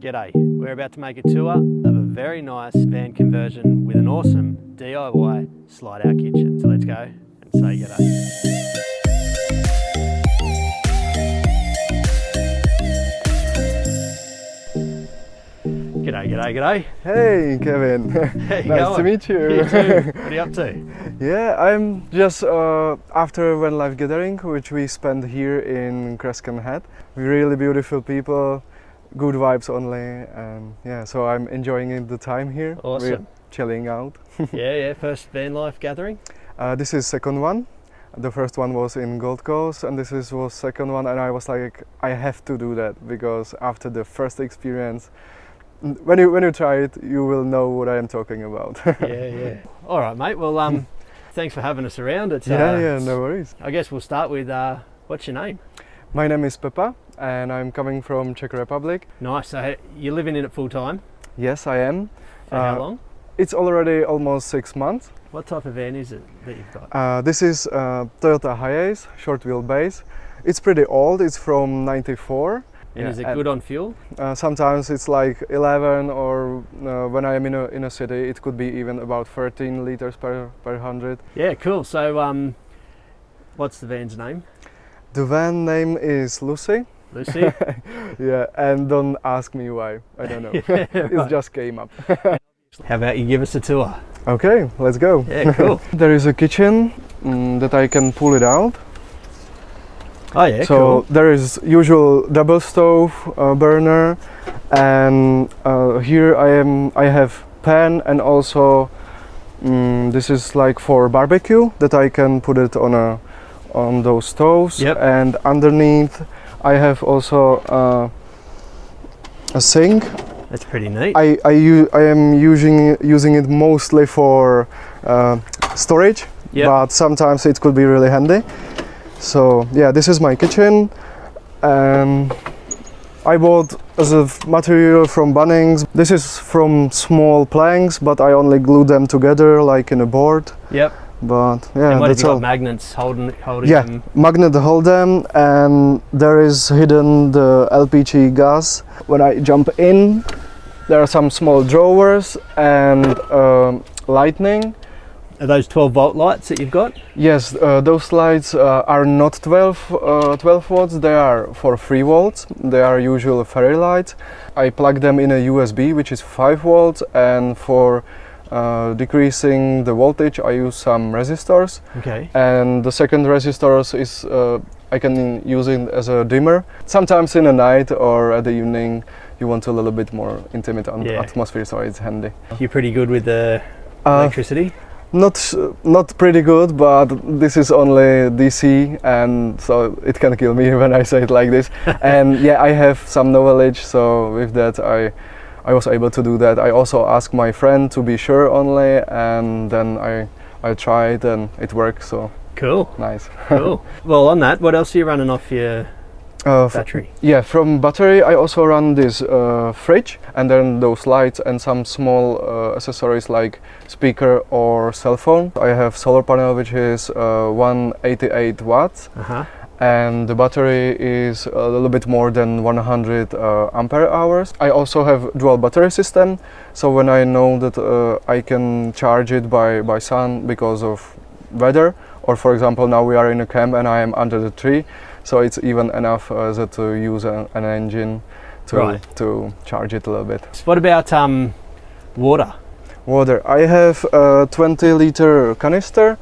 G'day, we're about to make a tour of a very nice van conversion with an awesome DIY slide out kitchen. So let's go and say g'day. G'day. Hey Kevin, nice to meet you. You too. What are you up to? Yeah, I'm just after Van Life Gathering, which we spent here in Crescent Head. Really beautiful people, good vibes only, and yeah, so I'm enjoying the time here. Awesome. We're chilling out. Yeah, first Van Life Gathering? This is second one. The first one was in Gold Coast, and was second one, and I was like, I have to do that, because after the first experience, when you try it, you will know what I am talking about. Yeah. All right, mate. Well, thanks for having us around. Yeah, no worries. I guess we'll start with what's your name? My name is Pepa, and I'm coming from Czech Republic. Nice. So you're living in it full time? Yes, I am. For how long? It's already almost 6 months. What type of van is it that you've got? This is Toyota Hiace, short wheelbase. It's pretty old. It's from '94. And is it good on fuel? Sometimes it's like 11, or when I am in a city, it could be even about 13 liters per 100. Yeah, cool. So, what's the van's name? The van name is Lucy. Lucy? Yeah, and don't ask me why. I don't know. Yeah, It just came up. How about you give us a tour? Okay, let's go. Yeah, cool. There is a kitchen that I can pull it out. Oh yeah, So cool. there is usual double stove burner, and here I have pan, and also this is like for barbecue that I can put it on those stoves. Yep. And underneath I have also a sink. That's pretty neat. I am using it mostly for storage, Yep. but sometimes it could be really handy. So yeah, this is my kitchen, and I bought as a material from Bunnings. This is from small planks, but I only glued them together like in a board. Yep. But yeah, And what have that's you got? all. Magnets holding Yeah, them? magnet hold them, and there is hidden the LPG gas. When I jump in, there are some small drawers and lighting. Are those 12-volt lights that you've got? Yes, those lights are not 12 volts, they are for 3 volts. They are usual fairy lights. I plug them in a USB, which is 5 volts, and for decreasing the voltage I use some resistors. Okay. And the second resistors is I can use it as a dimmer. Sometimes in the night or at the evening you want a little bit more intimate atmosphere, so it's handy. You're pretty good with the electricity? Not pretty good, but this is only DC, and so it can kill me when I say it like this. And yeah, I have some knowledge, so with that I was able to do that. I also asked my friend to be sure only, and then I tried and it worked, so Cool. nice. Cool. Well, on that, what else are you running off your battery? Yeah, from battery I also run this fridge, and then those lights and some small accessories like speaker or cell phone. I have solar panel which is 188 watts, and the battery is a little bit more than 100 ampere hours. I also have dual battery system, so when I know that I can charge it by sun because of weather, or for example now we are in a camp and I am under the tree, so it's even enough to use an engine to charge it a little bit. What about water? Water. I have a 20-liter canister,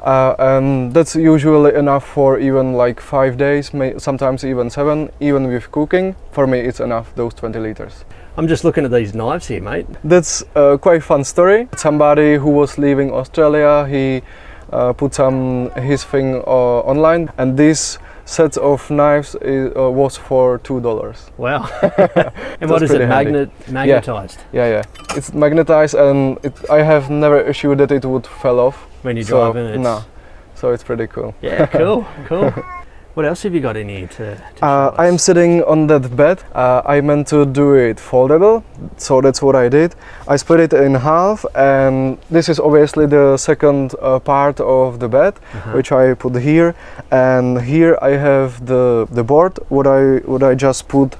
and that's usually enough for even like 5 days, sometimes even 7, even with cooking. For me it's enough, those 20 liters. I'm just looking at these knives here, mate. That's a quite fun story. Somebody who was leaving Australia, he put his thing online, and this set of knives was for $2. Wow. And what is it, magnetized? Yeah. It's magnetized, and I have never issue that it would fall off. When you drive in it? No. So it's pretty cool. Yeah, cool. What else have you got in here to show us? I am sitting on that bed. I meant to do it foldable, so that's what I did. I split it in half, and this is obviously the second part of the bed, which I put here. And here I have the board, what I just put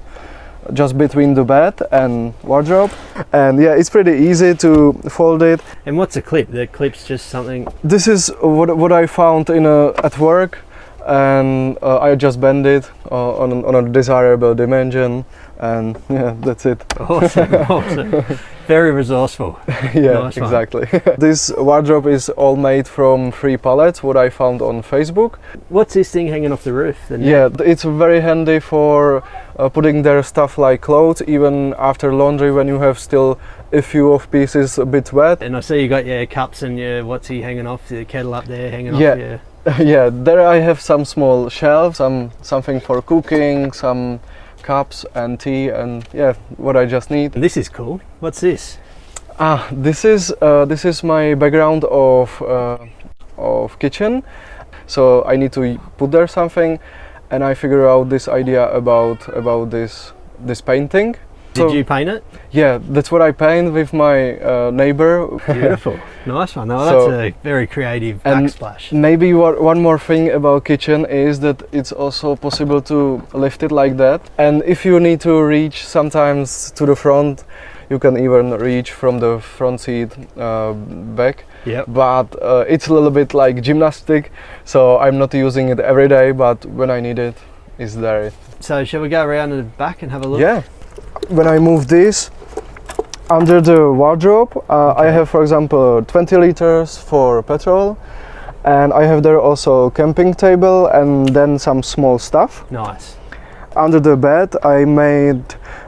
just between the bed and wardrobe, and yeah, it's pretty easy to fold it. And what's a clip? The clip's just something. This is what I found at work, and I just bend it on a desirable dimension, and yeah, that's it. Awesome, awesome. Very resourceful. Yeah, Nice one. exactly. This wardrobe is all made from 3 pallets, what I found on Facebook. What's this thing hanging off the roof? The net? Yeah, it's very handy for putting their stuff like clothes, even after laundry when you have still a few of pieces a bit wet. And I see you got your cups and your, what's he hanging off? The kettle up there hanging Yeah. off your... Yeah, there I have some small shelves, something for cooking, some cups and tea, and yeah, what I just need. This is cool. What's this? This is my background of kitchen, so I need to put there something, and I figure out this idea about this painting. Did you paint it? Yeah, that's what I paint with my neighbor. Beautiful. Nice one. No, So- that's a very creative And backsplash. Maybe one more thing about kitchen is that it's also possible to lift it like that. And if you need to reach sometimes to the front, you can even reach from the front seat back. Yep. But it's a little bit like gymnastic, so I'm not using it every day, but when I need it, it's there. So shall we go around to the back and have a look? Yeah. When I move this under the wardrobe, I have, for example, 20 liters for petrol, and I have there also camping table and then some small stuff. Nice. Under the bed, I made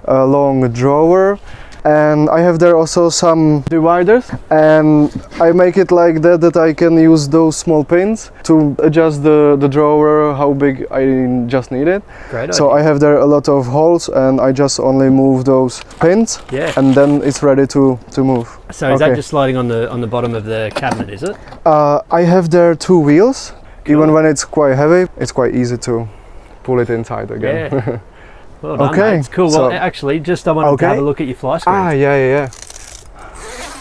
a long drawer, and I have there also some dividers, and I make it like that I can use those small pins to adjust the drawer how big I just need it. Great So idea. I have there a lot of holes, and I just only move those pins, Yeah. and then it's ready to move. So is that okay. just sliding on the bottom of the cabinet, is it? I have there 2 wheels. Cool. Even when it's quite heavy, it's quite easy to pull it inside again. Yeah. Well done, Okay, mate. It's cool. so- Well, actually, just I wanted to have Okay. a look at your fly screen. Yeah.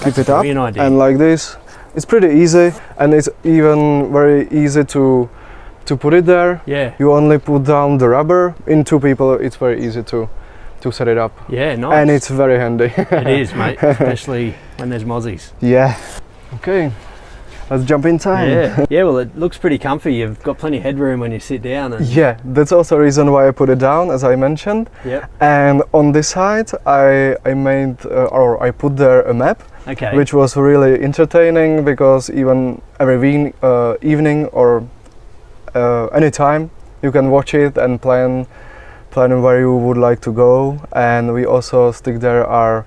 Keep it up, Brilliant idea. and like this. It's pretty easy, and it's even very easy to put it there. Yeah. You only put down the rubber. In 2 people, it's very easy to set it up, Yeah, nice. and it's very handy. It is, mate, especially when there's mozzies. Yeah. Okay. Let's jump inside. Yeah. Yeah, well, it looks pretty comfy. You've got plenty of headroom when you sit down. And Yeah, that's also a reason why I put it down, as I mentioned. Yep. And on this side, I made or I put there a map, Okay. which was really entertaining because even every evening or any time you can watch it and plan where you would like to go. And we also stick there our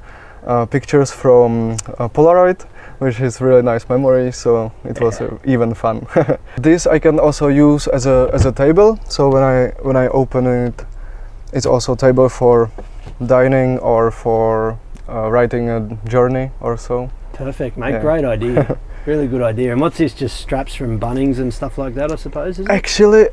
pictures from Polaroid, which is really nice memory, so it was even fun. This I can also use as a table, so when I open it, it's also a table for dining or for writing a journey or so. Perfect, mate. Yeah. Great idea. Really good idea. And what's this? Just straps from Bunnings and stuff like that, I suppose, is it?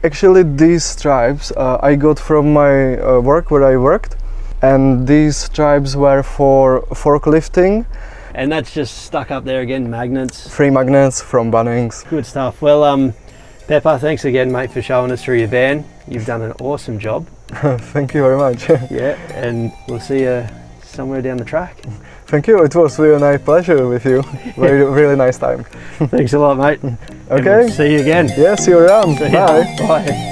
Actually these stripes I got from my work where I worked, and these stripes were for forklifting. And that's just stuck up there again, magnets. 3 magnets from Bunnings. Good stuff. Well, Pepper, thanks again, mate, for showing us through your van. You've done an awesome job. Thank you very much. Yeah, and we'll see you somewhere down the track. Thank you, it was really nice pleasure with you. Really nice time. Thanks a lot, mate. And Okay. we'll see you again. Yeah, see you around. See you. Bye. Bye.